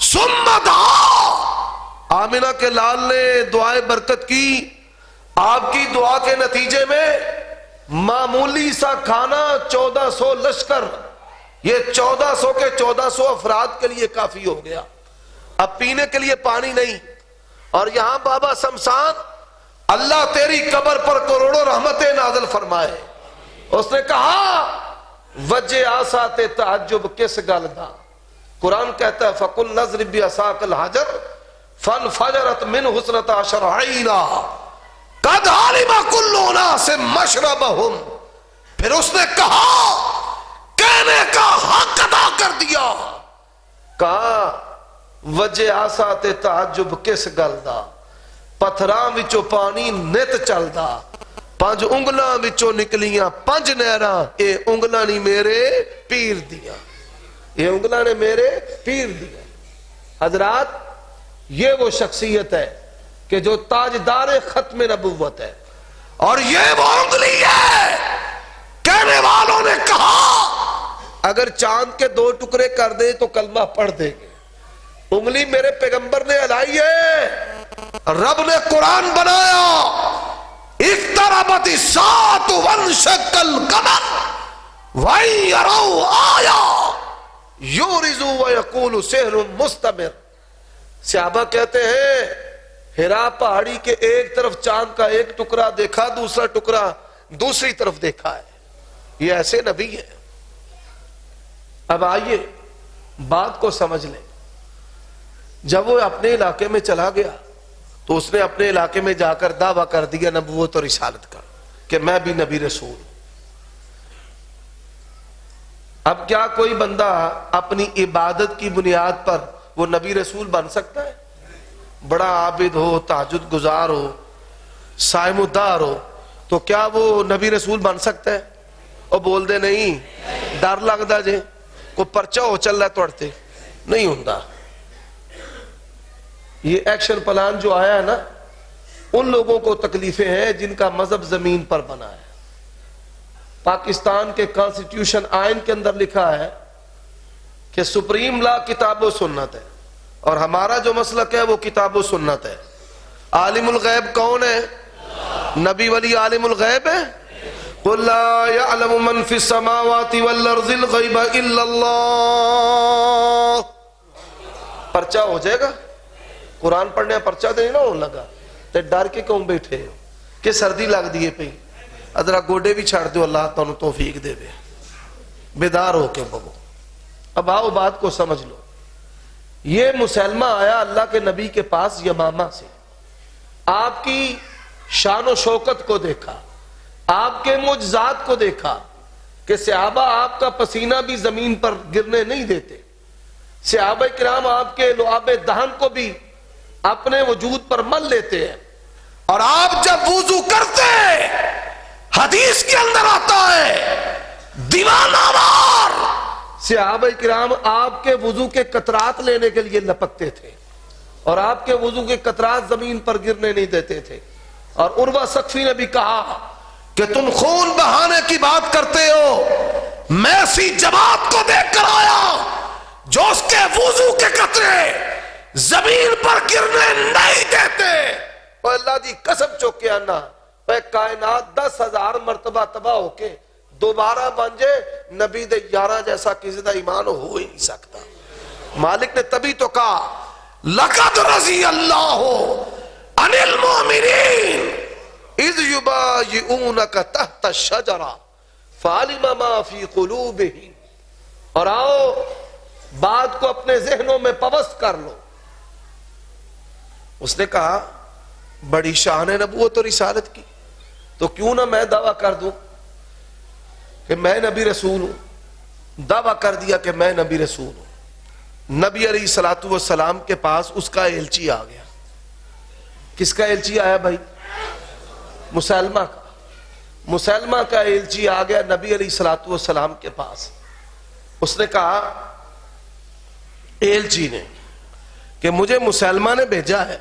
ثم دعا، آمنہ کے لال نے دعائے برکت کی، آپ کی دعا کے نتیجے میں معمولی سا کھانا 1400 لشکر، یہ 1400 کے 1400 افراد کے لیے کافی ہو گیا۔ اب پینے کے لیے پانی نہیں، اور یہاں بابا شمشان اللہ تیری قبر پر کروڑوں رحمتیں نازل فرمائے۔ اس نے کہا وجہ آسات تعجب کس گل دا، قرآن کہتا ہے فَقُلْ نَضْرِبْ بِعَصَاكَ الْحَجَرَ فَانْفَجَرَتْ مِنْهُ اثْنَتَا عَشَرَ عَيْنًا قَدْ عَلِمَ كُلُّ أُنَاسٍ مَشْرَبَهُمْ، پھر اس نے کہا کہنے کا حق ادا کر دیا، کہا وجہ آسات تعجب کس گل دا، پتھراں وچوں پانی نت چلدا، 5 انگلاں وچوں نکلیاں 5 نہراں، اے انگلاں نہیں میرے پیر دیا، یہ انگلاں نے میرے پیر دیا۔ حضرات یہ وہ شخصیت ہے کہ جو تاجدار ختم نبوت ہے، اور یہ وہ انگلی ہے، کہنے والوں نے کہا اگر چاند کے 2 ٹکڑے کر دے تو کلمہ پڑھ دیں گے۔ انگلی میرے پیغمبر نے ہلائی ہے، رب نے قرآن بنایا اقتربت الساعۃ وانشق القمر وَإِن يَرَوْا آیَةً یُعْرِضُوا وَيَقُولُوا سِحْرٌ مُسْتَمِرٌ۔ صحابہ کہتے ہیں ہرا پہاڑی کے ایک طرف چاند کا ایک ٹکڑا دیکھا، دوسرا ٹکڑا دوسری طرف دیکھا ہے، یہ ایسے نبی ہے۔ اب آئیے بات کو سمجھ لیں، جب وہ اپنے علاقے میں چلا گیا تو اس نے اپنے علاقے میں جا کر دعویٰ کر دیا نبوت اور رسالت کا کہ میں بھی نبی رسول۔ اب کیا کوئی بندہ اپنی عبادت کی بنیاد پر وہ نبی رسول بن سکتا ہے؟ بڑا عابد ہو، تہجد گزار ہو، صائم الدار ہو، تو کیا وہ نبی رسول بن سکتا ہے؟ اور بول دے نہیں ڈر لگتا جے کو پرچہ ہو چل رہا توڑتے نہیں ہوندہ۔ یہ ایکشن پلان جو آیا ہے نا، ان لوگوں کو تکلیفیں ہیں جن کا مذہب زمین پر بنا ہے۔ پاکستان کے کانسٹیٹیوشن آئین کے اندر لکھا ہے کہ سپریم لا کتاب و سنت ہے، اور ہمارا جو مسلک ہے وہ کتاب و سنت ہے۔ عالم الغیب کون ہے؟ نبی ولی عالم الغیب ہے؟ قُلْ لَا يَعْلَمُ مَنْ فِي السَّمَاوَاتِ وَالْأَرْضِ الْغَيْبَ إِلَّا اللَّهُ۔ پرچہ ہو جائے گا؟ قرآن پڑھنے پرچہ دے نہ ہونے لگا تے ڈر کے کیوں بیٹھے ہو کہ سردی لگ دیئے پہ ادھرا گوڑے بھی چھاڑ دیو، اللہ تانوں توفیق دے بے، بیدار ہو کے بگو۔ اب آؤ بات کو سمجھ لو، یہ مسلمہ آیا اللہ کے نبی کے پاس یمامہ سے، آپ کی شان و شوکت کو دیکھا، آپ کے معجزات کو دیکھا کہ صحابہ آپ کا پسینہ بھی زمین پر گرنے نہیں دیتے، صحابہ کرام آپ کے لعاب دہن کو بھی اپنے وجود پر مل لیتے ہیں، اور آپ جب وضو کرتے حدیث کے اندر آتا ہے دیوانہ وار صحابہ کرام آپ کے وضو کے قطرات لینے کے لیے لپکتے تھے، اور آپ کے وضو کے قطرات زمین پر گرنے نہیں دیتے تھے۔ اور عروہ ثقفی نے بھی کہا کہ تم خون بہانے کی بات کرتے ہو، میں ایسی جماعت کو دیکھ کر آیا جو اس کے وضو کے قطرے زمین پر گرنے نہیں دیتے۔ اور اللہ دی قسم چوکے آنا پہ کائنات 10,000 مرتبہ تباہ ہو کے دوبارہ بن جائے، نبی دے 11 جیسا کسی دا ایمان ہو ہی نہیں سکتا۔ مالک نے تبھی تو کہا لَقَدْ رَضِيَ اللَّهُ عَنِ الْمُؤْمِنِينَ اِذْ يُبَايِعُونَكَ تَحْتَ الشَّجَرَةِ فَعَلِمَ مَا فِي قُلُوبِهِمْ۔ اور آؤ بات کو اپنے ذہنوں میں پوست کر لو۔ اس نے کہا بڑی شان ہے نبوت اور رسالت کی، تو کیوں نہ میں دعویٰ کر دوں کہ میں نبی رسول ہوں۔ دعویٰ کر دیا کہ میں نبی رسول ہوں۔ نبی علیہ الصلوۃ والسلام کے پاس اس کا ایلچی آ گیا۔ کس کا ایلچی آیا بھائی؟ مسلمہ کا۔ مسلمہ کا ایلچی آ گیا نبی علیہ الصلوۃ والسلام کے پاس۔ اس نے کہا ایلچی نے کہ مجھے مسلمہ نے بھیجا ہے،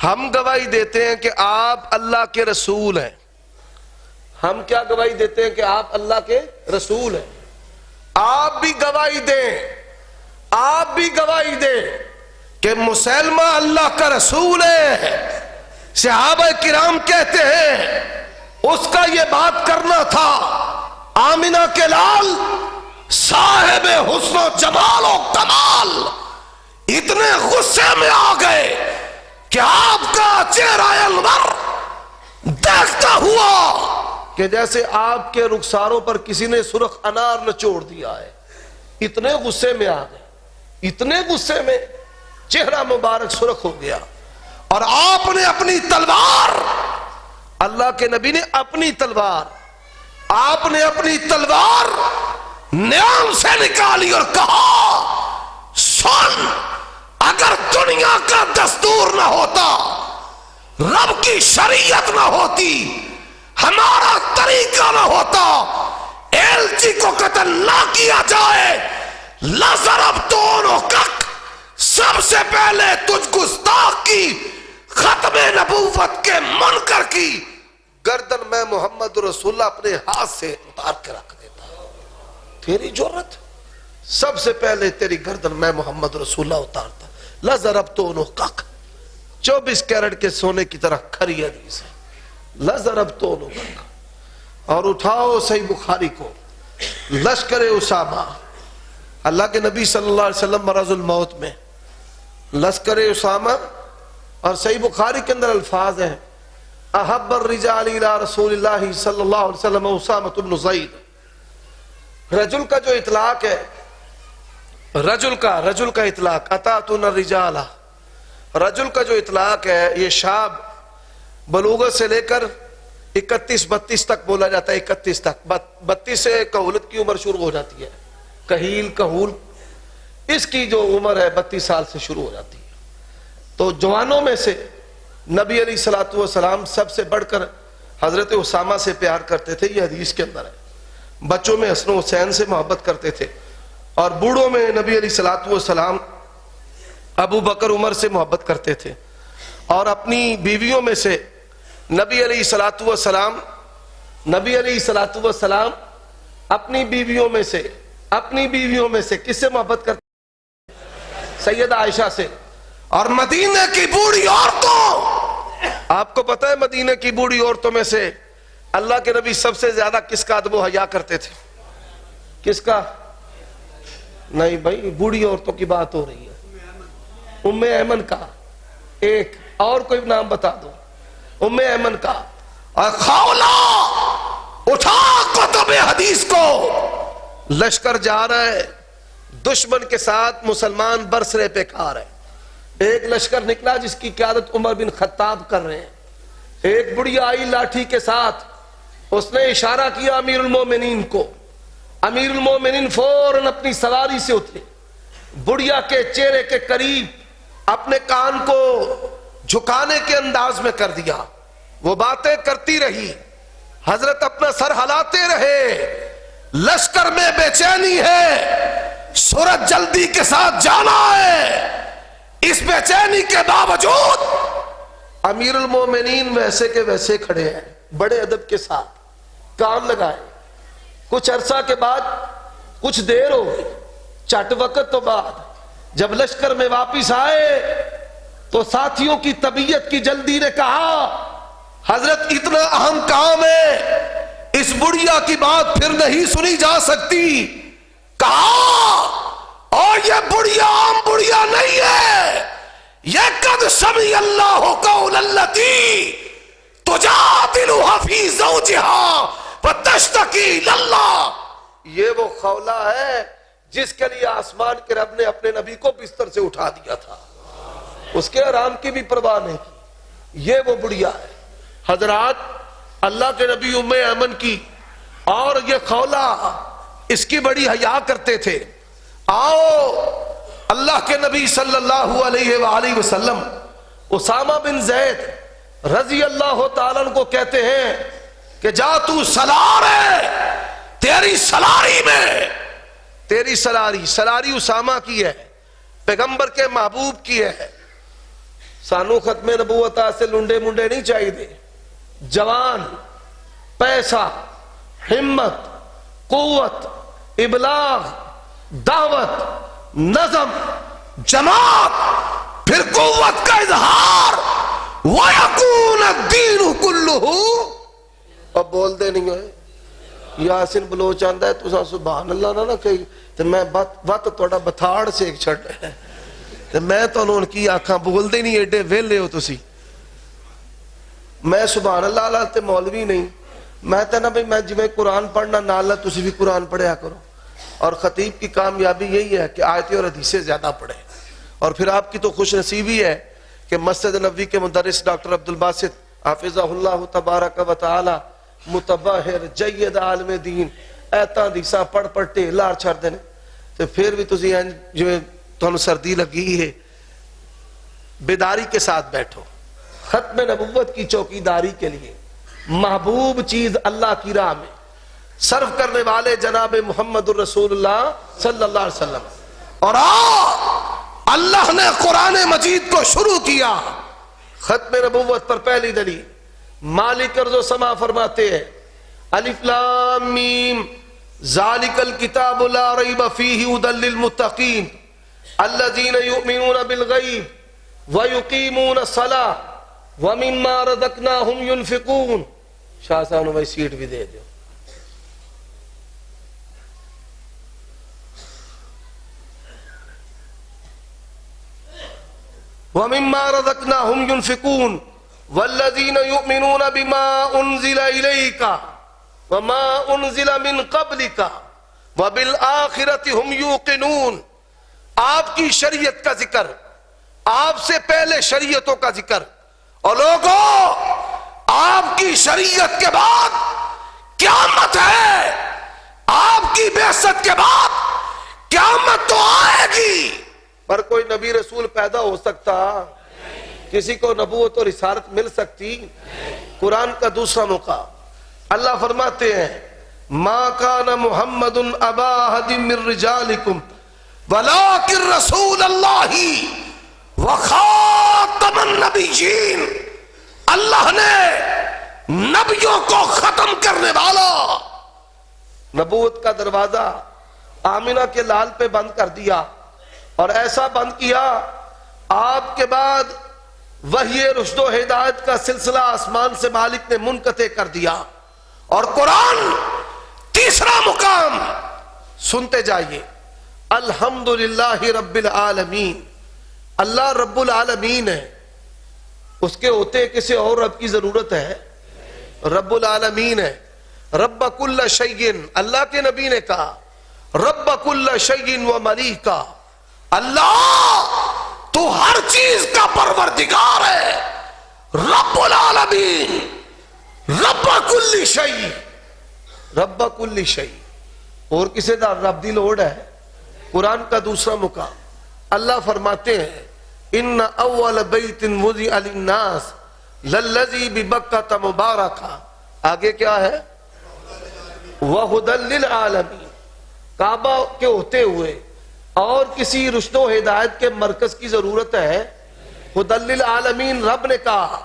ہم گواہی دیتے ہیں کہ آپ اللہ کے رسول ہیں۔ ہم کیا گواہی دیتے ہیں؟ کہ آپ اللہ کے رسول ہیں۔ آپ بھی گواہی دیں، آپ بھی گواہی دیں کہ مسلمہ اللہ کا رسول ہے۔ صحابہ کرام کہتے ہیں اس کا یہ بات کرنا تھا، آمنہ کے لال صاحب حسن و جمال و کمال اتنے غصے میں آ گئے کہ آپ کا چہرہ انور دیکھتا ہوا کہ جیسے آپ کے رخساروں پر کسی نے سرخ انار نچوڑ دیا ہے۔ اتنے غصے میں آ گئے، اتنے غصے میں چہرہ مبارک سرخ ہو گیا، اور آپ نے اپنی تلوار، اللہ کے نبی نے اپنی تلوار، آپ نے اپنی تلوار نیام سے نکالی اور کہا سن، اگر دنیا کا دستور نہ ہوتا، رب کی شریعت نہ ہوتی، ہمارا طریقہ نہ ہوتا، ایلچی کو قتل نہ کیا جائے، لَضَرَبْتُوْنُكَ، سب سے پہلے تجھ گستاخ کی، ختم نبوت کے منکر کی گردن میں محمد رسول اللہ اپنے ہاتھ سے اتار کے رکھ دیتا۔ تیری جرت، سب سے پہلے تیری گردن میں محمد رسول اللہ اتارتا۔ لَضَرَبْتُوْنُكَ، 24 کیرٹ کے سونے کی طرح کھری حدیث ہے۔ لَضَرَبْتُوْنُكَ، اور اٹھاؤ صحیح بخاری کو، لشکر اسامہ، اللہ کے نبی صلی اللہ علیہ وسلم مرض الموت میں، لشکر اسامہ، اور صحیح بخاری کے اندر الفاظ ہیں احب الرجال الى رسول اللہ صلی اللہ علیہ وسلم اسامہ بن زید۔ رجل کا جو اطلاق ہے، رجل کا اطلاق، اتاتون الرجال، رجل کا جو اطلاق ہے یہ شاب بلوغت سے لے کر 31-32 تک بولا جاتا ہے۔ 31 تک، 32 سے کہولت کی عمر شروع ہو جاتی ہے، کہول، اس کی جو عمر ہے 32 سال سے شروع ہو جاتی ہے۔ تو جوانوں میں سے نبی علیہ الصلوۃ والسلام سب سے بڑھ کر حضرت اسامہ سے پیار کرتے تھے، یہ حدیث کے اندر ہے۔ بچوں میں حسن و حسین سے محبت کرتے تھے، اور بوڑھوں میں نبی علیہ الصلوۃ والسلام ابو بکر عمر سے محبت کرتے تھے، اور اپنی بیویوں میں سے نبی علیہ الصلوۃ والسلام اپنی بیویوں میں سے کس سے محبت کرتے؟ سیدہ عائشہ سے۔ اور مدینہ کی بوڑھی عورتوں، آپ کو پتہ ہے مدینہ کی بوڑھی عورتوں میں سے اللہ کے نبی سب سے زیادہ کس کا ادب و حیا کرتے تھے؟ کس کا؟ نہیں بھائی، بوڑھی عورتوں کی بات ہو رہی ہے۔ ام ایمن کا، ایک اور کوئی نام بتا دو، ام ایمن کا۔ اور خولہ، اٹھا کتب حدیث کو، لشکر جا رہا ہے، دشمن کے ساتھ مسلمان برسرے پہ کار ہے۔ ایک لشکر نکلا جس کی قیادت عمر بن خطاب کر رہے ہیں۔ ایک بڑھیا آئی لاٹھی کے ساتھ، اس نے اشارہ کیا امیر المومنین کو۔ امیر المومنین فوراً اپنی سواری سے اترے، بڑھیا کے چہرے کے قریب اپنے کان کو جھکانے کے انداز میں کر دیا۔ وہ باتیں کرتی رہی، حضرت اپنا سر ہلاتے رہے۔ لشکر میں بے چینی ہے، سورج جلدی کے ساتھ جانا ہے۔ اس بے چینی کے باوجود امیر المومنین ویسے کے ویسے کھڑے ہیں، بڑے ادب کے ساتھ کان لگائے۔ کچھ عرصہ کے بعد، کچھ دیر ہو گئی، چٹ وقت تو بعد جب لشکر میں واپس آئے تو ساتھیوں کی طبیعت کی جلدی نے کہا حضرت اتنا اہم کام ہے، اس بڑھیا کی بات پھر نہیں سنی جا سکتی۔ کہا اور یہ بڑھیا عام بڑھیا نہیں ہے، یہ قد سمع اللہ قول التی تجادلها فی زوجها وتشتکی الی اللہ، یہ وہ خولہ ہے جس کے لیے آسمان کے رب نے اپنے نبی کو بستر سے اٹھا دیا تھا، اس کے آرام کی بھی پرواہ نہیں کی، یہ وہ بڑھیا ہے۔ حضرات اللہ کے نبی ام ایمن کی اور یہ خولہ اس کی بڑی حیا کرتے تھے۔ آؤ اللہ کے نبی صلی اللہ علیہ وآلہ وسلم اسامہ بن زید رضی اللہ تعالیٰ عنہ کو کہتے ہیں کہ جا تو سلار ہے، تیری سلاری میں، تیری سلاری اسامہ کی ہے، پیغمبر کے محبوب کی ہے۔ سانو ختم نبوت سے لنڈے منڈے نہیں چاہیے دے، جوان، پیسہ، ہمت، قوت، ابلاغ، دعوت، نظم، جماعت، پھر قوت کا اظہار، وَيَكُونَ الدِّينُ كُلُّهُ۔ اب بول دے نہیں ہوئے یاسین بلوچ آندہ ہے تو سبحان اللہ نہ کہی تو میں بات توڑا بتھاڑ سے ایک چھڑ ہے تو میں تو انہوں کی آنکھاں بول دے نہیں ایڈے ویلے ہو تسی۔ میں سبحان اللہ اللہ تے مولوی نہیں، میں نا بھئی میں جویں قرآن پڑھنا نالا تسی بھی قرآن پڑھیا کرو، اور خطیب کی کامیابی یہی ہے کہ آیتیں اور حدیثیں زیادہ پڑھیں، اور پھر آپ کی تو خوش نصیبی ہے کہ مسجد نبوی کے مدرس ڈاکٹر عبدالباسط حافظہ اللہ تبارک و تعالی متبہر جید عالم دین ایتاں دیساں پڑھ ٹھیلار چھڑ دینے، تو پھر بھی تسی جو تمہیں سردی لگی ہے، بیداری کے ساتھ بیٹھو۔ ختم نبوت کی چوکیداری کے لیے محبوب چیز اللہ کی راہ میں صرف کرنے والے جناب محمد الرسول اللہ صلی اللہ علیہ وسلم، اور اللہ نے قرآن مجید کو شروع کیا ختم نبوت پر۔ پہلی دلیل مالک ارض و سما فرماتے ہیں الف لام میم ذالک الکتاب لا ریب فیہ ھدی للمتقین الذین یؤمنون بالغیب ویقیمون الصلاۃ ومما رزقناہم ینفقون۔ شاہ صاحب نے وہی سیٹ بھی دے دو۔ وَمِمَّا رَزَقْنَاهُمْ يُنْفِقُونَ وَالَّذِينَ يُؤْمِنُونَ بِمَا أُنزِلَ إِلَيْكَ وَمَا أُنزِلَ مِن قَبْلِكَ وَبِالْآخِرَةِ هُمْ يُوقِنُونَ۔ آپ کی شریعت کا ذکر، آپ سے پہلے شریعتوں کا ذکر، اور لوگوں آپ کی شریعت کے بعد قیامت ہے، آپ کی بعثت کے بعد قیامت تو آئے گی، پر کوئی نبی رسول پیدا ہو سکتا؟ کسی کو نبوت اور رسالت مل سکتی؟ قرآن کا دوسرا موقع اللہ فرماتے ہیں ما کان محمد ابا احد من رجالکم ولکن رسول اللہ وخاتم النبیین۔ اللہ نے نبیوں کو ختم کرنے والا نبوت کا دروازہ آمنہ کے لال پہ بند کر دیا، اور ایسا بند کیا آپ کے بعد وحی رشد و ہدایت کا سلسلہ آسمان سے مالک نے منقطع کر دیا۔ اور قرآن تیسرا مقام سنتے جائیے الحمدللہ رب العالمین۔ اللہ رب العالمین ہے، اس کے ہوتے کسی اور رب کی ضرورت ہے؟ رب العالمین ہے، رب کل شیء، اللہ کے نبی نے کہا رب کل شیء و ملیکا، اللہ تو ہر چیز کا پروردگار ہے، رب العالمین، رب کل شیء، رب کل شیء۔ اور کسی دا رب دی لوڑ ہے؟ قرآن کا دوسرا مقام اللہ فرماتے ہیں ان اول بیت وضع للناس للذی ببکۃ مبارکہ، آگے کیا ہے؟ وہدی للعالمین۔ کعبہ کے ہوتے ہوئے اور کسی رشد و ہدایت کے مرکز کی ضرورت ہے؟ ہدی للعالمین رب نے کہا،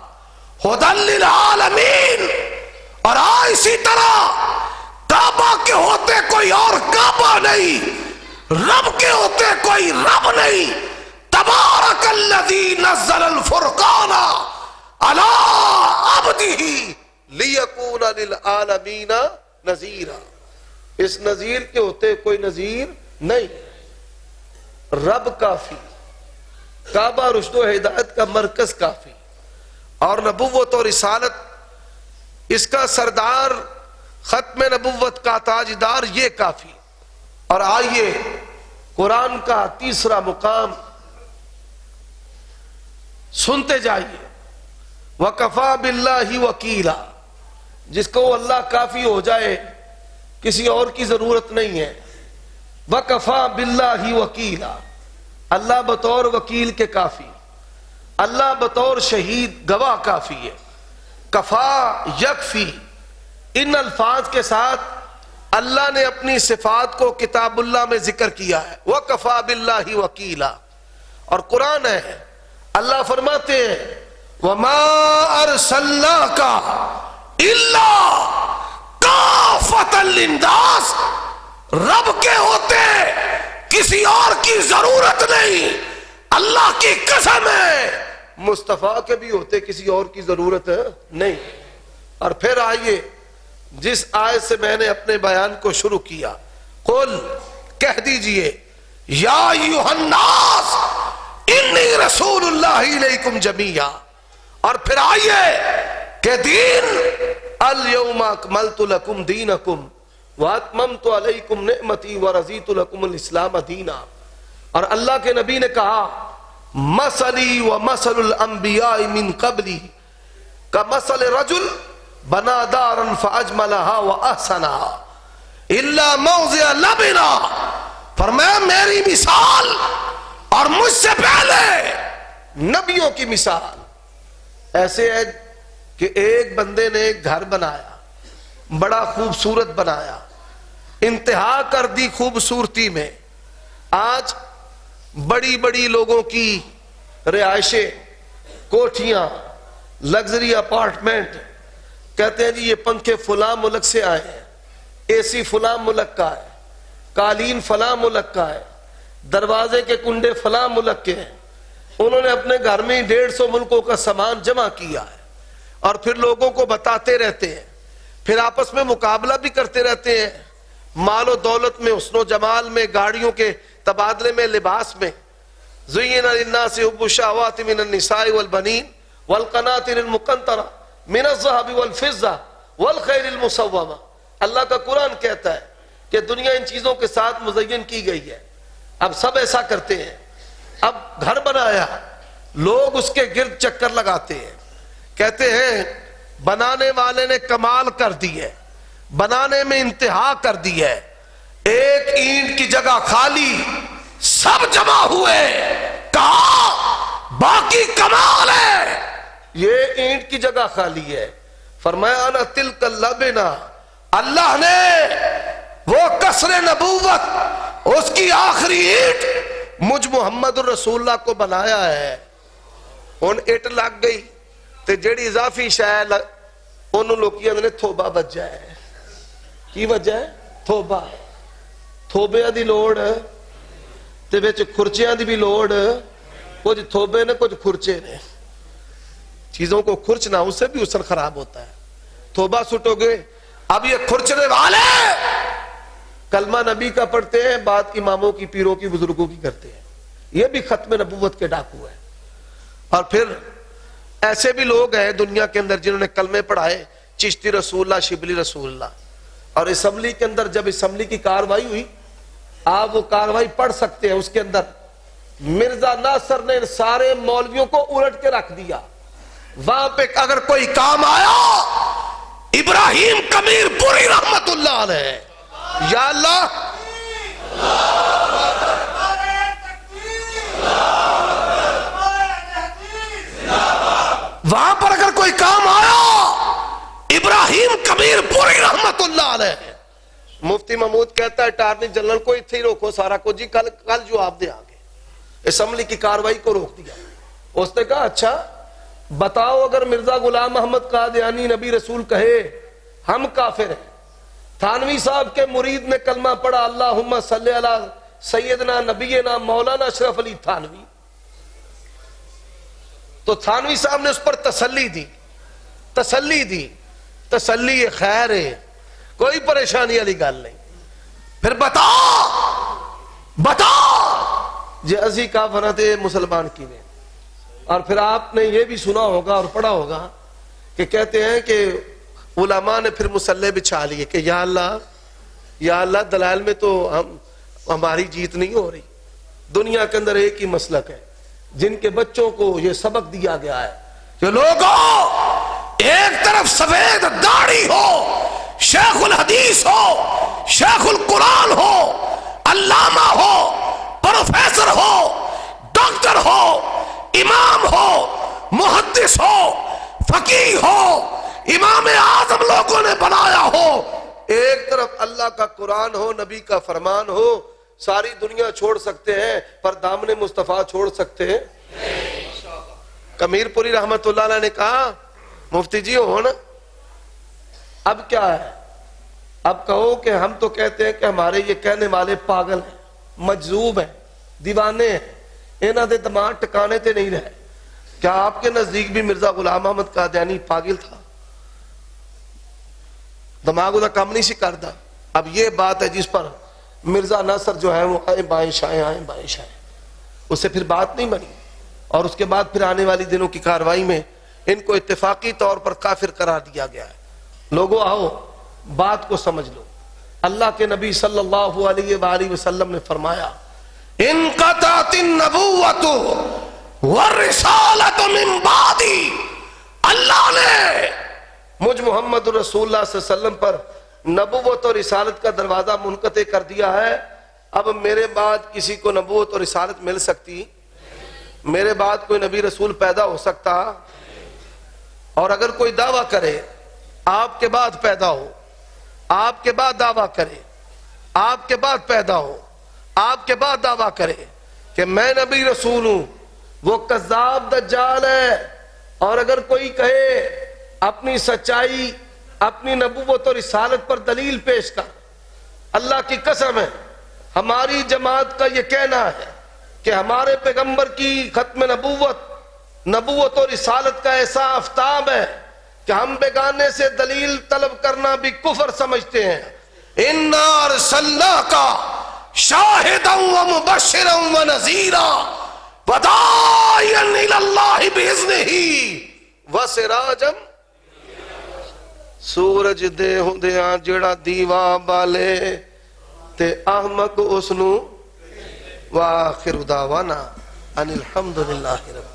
ہدی للعالمین۔ اور اسی طرح کعبہ کے ہوتے کوئی اور کعبہ نہیں، رب کے ہوتے کوئی رب نہیں۔ تبارک الذی نزل الفرقان علی عبدہ لیکون للعالمین نذیرا۔ اس نذیر کے ہوتے کوئی نذیر نہیں، رب کافی، کعبہ رشد و ہدایت کا مرکز کافی، اور نبوت اور رسالت اس کا سردار، ختم نبوت کا تاجدار، یہ کافی۔ اور آئیے قرآن کا تیسرا مقام سنتے جائیے. وَكَفَى بِاللَّهِ وَكِيلًا, جس کو اللہ کافی ہو جائے کسی اور کی ضرورت نہیں ہے. وَكَفَى بِاللَّهِ وَكِيلًا, اللہ بطور وکیل کے کافی, اللہ بطور شہید گواہ کافی ہے. کفا یکفی, ان الفاظ کے ساتھ اللہ نے اپنی صفات کو کتاب اللہ میں ذکر کیا ہے. وَكَفَى بِاللَّهِ وَكِيلًا, اور قرآن ہے. اللہ فرماتے ہیں وَمَا أَرْسَلْنَاكَ إِلَّا كَافَةً لِلنَّاسِ, رب کے ہوتے کسی اور کی ضرورت نہیں. اللہ کی قسم ہے مصطفیٰ کے بھی ہوتے کسی اور کی ضرورت نہیں. اور پھر آئیے جس آیت سے میں نے اپنے بیان کو شروع کیا, قل, کہہ دیجئے, یا ایھا الناس انی رسول اللہ الیکم جمیعا. اور پھر آئیے کہ دین الیوم اکملت لکم دینکم واتممت علیکم نعمتی ورضیت لکم الاسلام دینا. اور اللہ کے نبی نے کہا مثلی ومثل الانبیاء من قبلی کمثل رجل بنا دارا فاجملها واحسنها الا موضع لبنا. فرمایا میری مثال اور مجھ سے پہلے نبیوں کی مثال ایسے ہے کہ ایک بندے نے ایک گھر بنایا, بڑا خوبصورت بنایا, انتہا کر دی خوبصورتی میں. آج بڑی بڑی لوگوں کی رہائشیں, کوٹھیاں, لگژری اپارٹمنٹ, کہتے ہیں جی یہ پنکھے فلاں ملک سے آئے ہیں, اے سی فلاں ملک کا ہے, قالین فلاں ملک کا ہے, دروازے کے کنڈے فلاں ملک کے ہیں. انہوں نے اپنے گھر میں 150 ملکوں کا سامان جمع کیا ہے اور پھر لوگوں کو بتاتے رہتے ہیں, پھر آپس میں مقابلہ بھی کرتے رہتے ہیں, مال و دولت میں, حسن و جمال میں, گاڑیوں کے تبادلے میں, لباس میں. زُيِّنَ لِلنَّاسِ حُبُّ الشَّهَوَاتِ مِنَ النِّسَاءِ وَالْبَنِينَ وَالْقَنَاطِرِ الْمُقَنطَرَةِ مِنَ الذَّهَبِ وَالْفِضَّةِ وَالْخَيْلِ الْمُسَوَّمَةِ. اللہ کا قرآن کہتا ہے کہ دنیا ان چیزوں کے ساتھ مزین کی گئی ہے. اب سب ایسا کرتے ہیں. اب گھر بنایا, لوگ اس کے گرد چکر لگاتے ہیں, کہتے ہیں بنانے والے نے کمال کر دی ہے, بنانے میں انتہا کر دی ہے, ایک اینٹ کی جگہ خالی, سب جمع ہوئے, کہا باقی کمال ہے, یہ اینٹ کی جگہ خالی ہے. فرمایا انا تلک اللبنہ, اللہ نے وہ قصر نبوت, اس کی آخری اینٹ مجھ محمد الرسول اللہ کو بنایا ہے. ان اٹ لگ گئی تے جیڑی اضافی شاید انہوں لوگیاں نے توبہ بچ جائے. کی وجہ ہے؟ توبہ. توبے دی لوڑ تے بیچ کھرچیاں دی بھی لوڑ, کچھ توبے نے کچھ کھرچے نے. چیزوں کو کھرچنا اس سے بھی اثر خراب ہوتا ہے. توبہ سٹو گے. اب یہ کھرچنے والے کلمہ نبی کا پڑھتے ہیں, بات اماموں کی, پیروں کی, بزرگوں کی کرتے ہیں. یہ بھی ختم نبوت کے ڈاکو ہے. اور پھر ایسے بھی لوگ ہیں دنیا کے اندر جنہوں نے کلمے پڑھائے, چشتی رسول اللہ, شبلی رسول اللہ. اور اسمبلی کے اندر جب اسمبلی کی کاروائی ہوئی, آپ وہ کاروائی پڑھ سکتے ہیں, اس کے اندر مرزا ناصر نے ان سارے مولویوں کو الٹ کے رکھ دیا. وہاں پہ اگر کوئی کام آیا, ابراہیم کمیر پوری رحمت اللہ علیہ, یا اللہ وہاں پر اگر کوئی کام آیا, ابراہیم کبیر پوری رحمت اللہ علیہ. مفتی محمود کہتا ہے اٹارنی جنرل کو اتھے ہی روکو سارا کو, جی کل جواب دے آگے. اسمبلی کی کاروائی کو روک دیا. اس نے کہا اچھا بتاؤ, اگر مرزا غلام محمد قادیانی نبی رسول کہے ہم کافر ہیں. تھانوی صاحب کے مرید نے کلمہ پڑھا اللہم صلی علی سیدنا نبینا مولانا اشرف علی تھانوی, تو تھانوی صاحب نے اس پر تسلی دی, تسلی خیر ہے, کوئی پریشانی والی گل نہیں. پھر بتا جی ازی کافر تھے مسلمان کی نے. اور پھر آپ نے یہ بھی سنا ہوگا اور پڑھا ہوگا کہ کہتے ہیں کہ علماء نے پھر مصلے بچھا لیے کہ یا اللہ دلائل میں تو ہم ہماری جیت نہیں ہو رہی. دنیا کے اندر ایک ہی مسلک ہے جن کے بچوں کو یہ سبق دیا گیا ہے کہ لوگوں ایک طرف سفید داڑھی ہو، شیخ الحدیث ہو، شیخ القرآن ہو، علامہ ہو، پروفیسر ہو، ڈاکٹر ہو، امام ہو، محدث ہو، فقیہ ہو، امام اعظم لوگوں نے بنایا ہو، ایک طرف اللہ کا قرآن ہو، نبی کا فرمان ہو. ساری دنیا چھوڑ سکتے ہیں پر دامن مصطفیٰ چھوڑ سکتے ہیں. کمیر پوری رحمت اللہ علیہ نے کہا مفتی جی ہو نا، اب کیا ہے؟ اب کہو کہ ہم تو کہتے ہیں کہ ہمارے یہ کہنے والے پاگل ہیں، مجذوب ہیں، دیوانے ہیں، انہاں دے دماغ ٹکانے تے نہیں رہے. کیا آپ کے نزدیک بھی مرزا غلام احمد قادیانی پاگل تھا؟ دماغ دا کام نہیں سی کردا. اب یہ بات ہے جس پر مرزا ناصر جو ہے وہ آئیں بائیں شائیں، اس سے پھر بات نہیں بنی. اور اس کے بعد پھر آنے والی دنوں کی کاروائی میں ان کو اتفاقی طور پر کافر قرار دیا گیا ہے. لوگوں آؤ بات کو سمجھ لو. اللہ کے نبی صلی اللہ علیہ وآلہ وسلم نے فرمایا انقطعت النبوۃ والرسالۃ من بعدی. اللہ نے مجھ محمد رسول اللہ صلی اللہ علیہ وسلم پر نبوت اور رسالت کا دروازہ منقطع کر دیا ہے. اب میرے بعد کسی کو نبوت اور رسالت مل سکتی؟ میرے بعد کوئی نبی رسول پیدا ہو سکتا؟ اور اگر کوئی دعویٰ کرے آپ کے بعد پیدا ہو، آپ کے بعد دعویٰ کرے، آپ کے بعد پیدا ہو، آپ کے بعد دعویٰ کرے کہ میں نبی رسول ہوں، وہ کذاب دجال ہے. اور اگر کوئی کہے اپنی سچائی، اپنی نبوت اور رسالت پر دلیل پیش کر، اللہ کی قسم ہے ہماری جماعت کا یہ کہنا ہے کہ ہمارے پیغمبر کی ختم نبوت اور رسالت کا ایسا آفتاب ہے کہ ہم بیگانے سے دلیل طلب کرنا بھی کفر سمجھتے ہیں. اِنَّا أَرْسَلْنَاكَ شَاهِدًا وَمُبَشِّرًا وَنَذِيرًا وَدَاعِيًا إِلَى اللَّهِ بِإِذْنِهِ وَسِرَاجًا. سورج دے ہوندیاں جڑا دیوا بالے تے احمق اس نو. وآخر دعوانا ان الحمدللہ رب